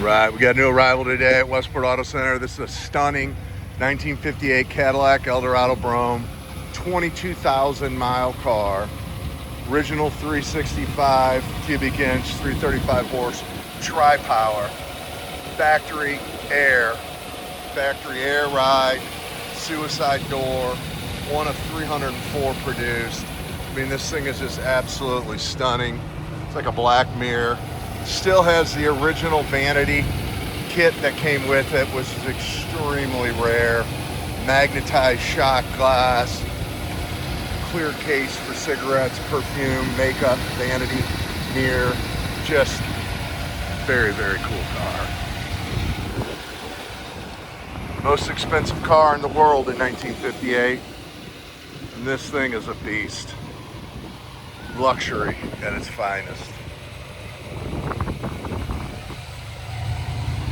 Right, we got a new arrival today at Westport Auto Center. This is a stunning 1958 Cadillac Eldorado Brougham, 22,000 mile car, original 365 cubic inch, 335 horse, tri-power, factory air ride, suicide door, one of 304 produced. I mean, this thing is just absolutely stunning. It's like a black mirror. Still has the original Vanity kit that came with it, which is extremely rare. Magnetized shot glass, clear case for cigarettes, perfume, makeup, vanity, mirror. Just very, very cool car. Most expensive car in the world in 1958. And this thing is a beast. Luxury at its finest.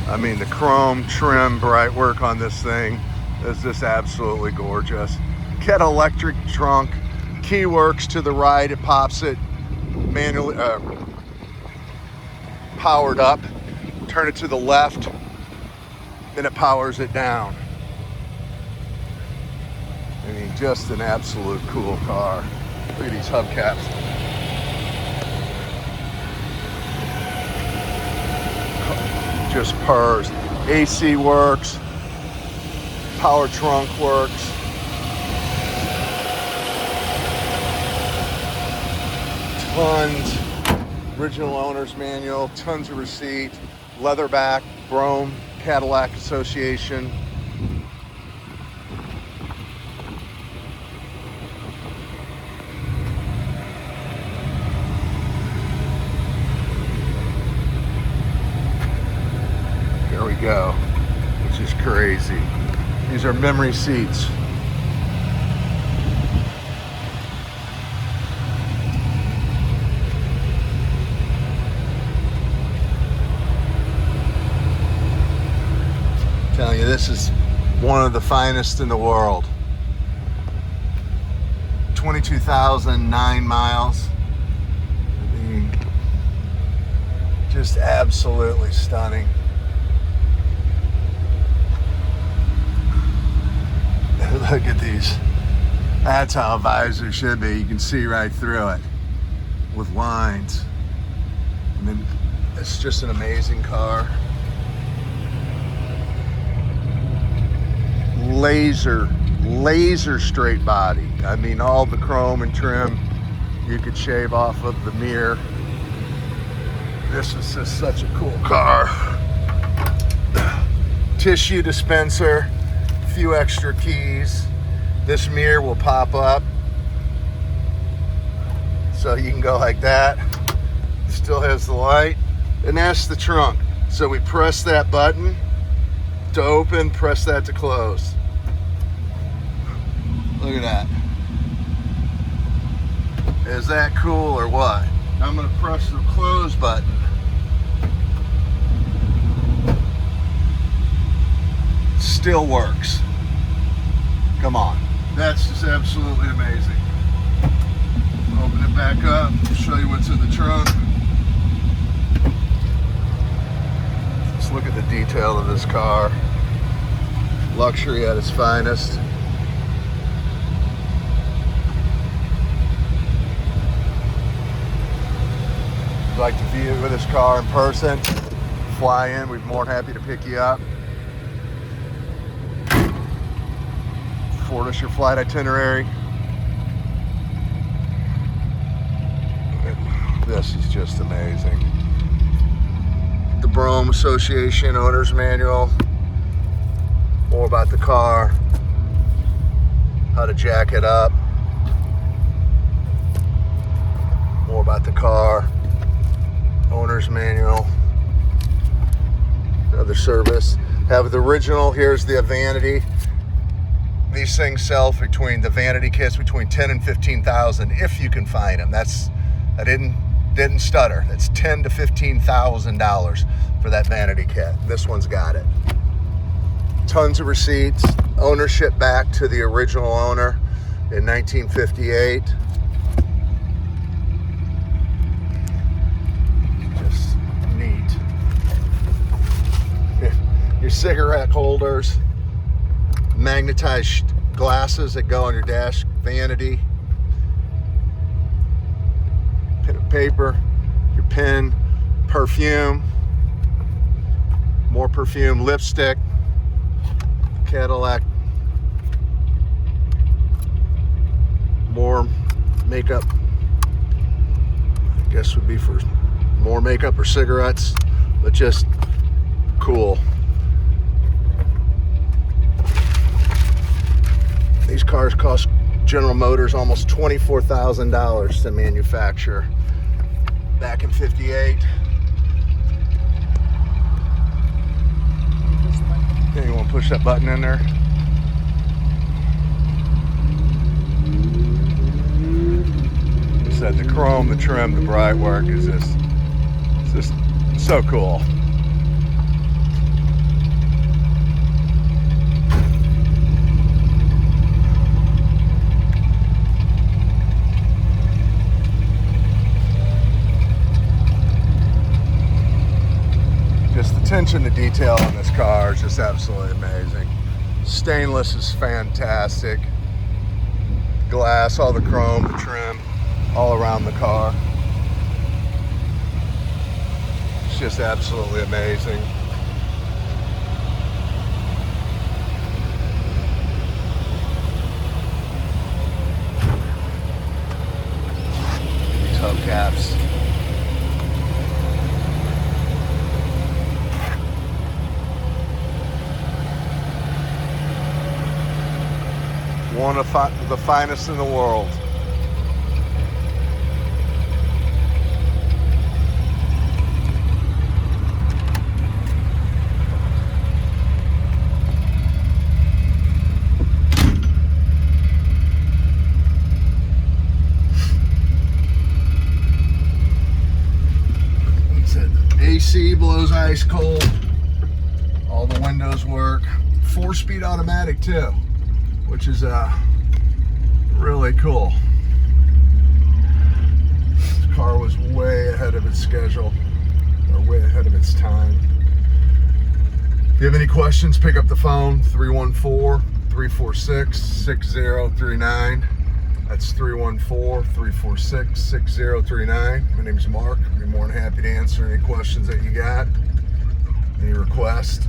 I mean, the chrome trim bright work on this thing is just absolutely gorgeous. Get electric trunk, key works to the right, it pops it manually, powered up. Turn it to the left, and it powers it down. I mean, just an absolute cool car. Look at these hubcaps. Just purrs. AC works, power trunk works. Tons, original owner's manual, tons of receipt, leatherback, Broughm, Cadillac Association. There we go, which is crazy. These are memory seats. I'm telling you, this is one of the finest in the world. 22,009 miles. I mean, just absolutely stunning. Look at these. That's how a visor should be. You can see right through it with lines. And then it's just an amazing car. Laser straight body. I mean, all the chrome and trim you could shave off of the mirror. This is just such a cool car. Tissue dispenser. Few extra keys. This mirror will pop up so you can go like that. Still has the light, and that's the trunk. So we press that button to open, press that to close. Look at that. Is that cool or what? I'm gonna press the close button. Still works. Come on. That's just absolutely amazing. Open it back up, show you what's in the trunk. Let's look at the detail of this car. Luxury at its finest. If you'd like to view this car in person, fly in, we'd be more than happy to pick you up. Forward us your flight itinerary. This is just amazing. The Broughm Association Owner's Manual. More about the car. How to jack it up. More about the car. Owner's Manual. Another service. Have the original. Here's the Vanity. These things sell between the Vanity kits between 10 and 15,000 if you can find them. I didn't stutter. That's $10,000 to $15,000 for that Vanity kit. This one's got it. Tons of receipts. Ownership back to the original owner in 1958. Just neat. cigarette holders, magnetized glasses that go on your dash, vanity, pen and paper, your pen, perfume, more perfume, lipstick, Cadillac, more makeup, I guess would be for more makeup or cigarettes, but just cool. These cars cost General Motors almost $24,000 to manufacture back in '58. Okay, you want to push that button in there? Said the chrome, the trim, the bright work is just, it's just so cool. Just the attention to detail on this car is just absolutely amazing. Stainless is fantastic. Glass, all the chrome, the trim, all around the car. It's just absolutely amazing. These hubcaps. One of the finest in the world. AC blows ice cold. All the windows work. 4-speed automatic too, which is really cool. This car was way ahead of its schedule, or way ahead of its time. If you have any questions, pick up the phone, 314-346-6039. That's 314-346-6039. My name is Mark. I'll be more than happy to answer any questions that you got, any requests.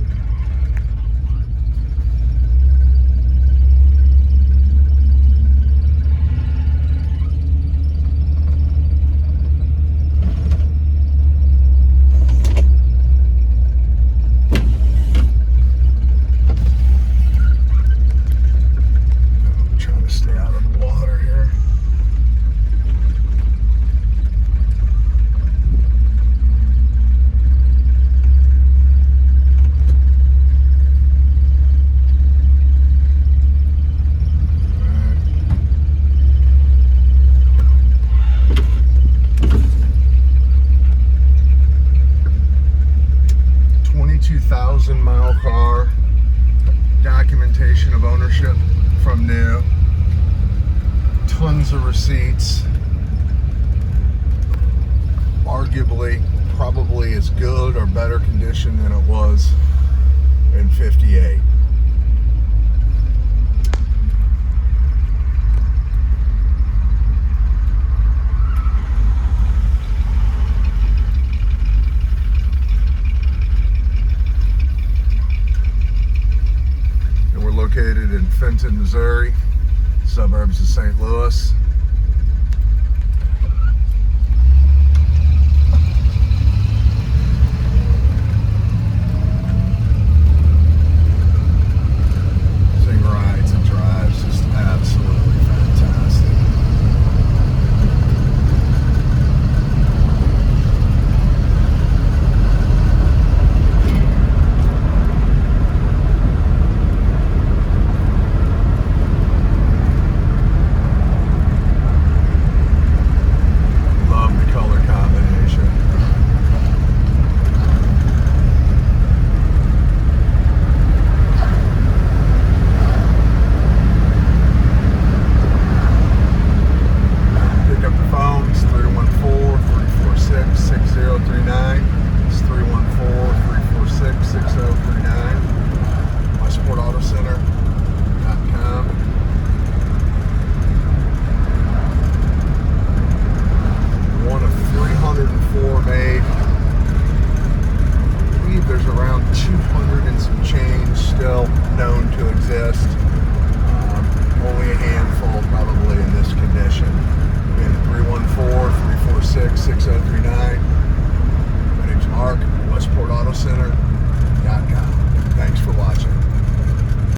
Mile car, documentation of ownership from new, tons of receipts, arguably probably as good or better condition than it was in '58. Located in Fenton, Missouri, suburbs of St. Louis. Thing rides and drives just absolutely fantastic. there's around 200 and some change still known to exist. Only a handful probably in this condition. And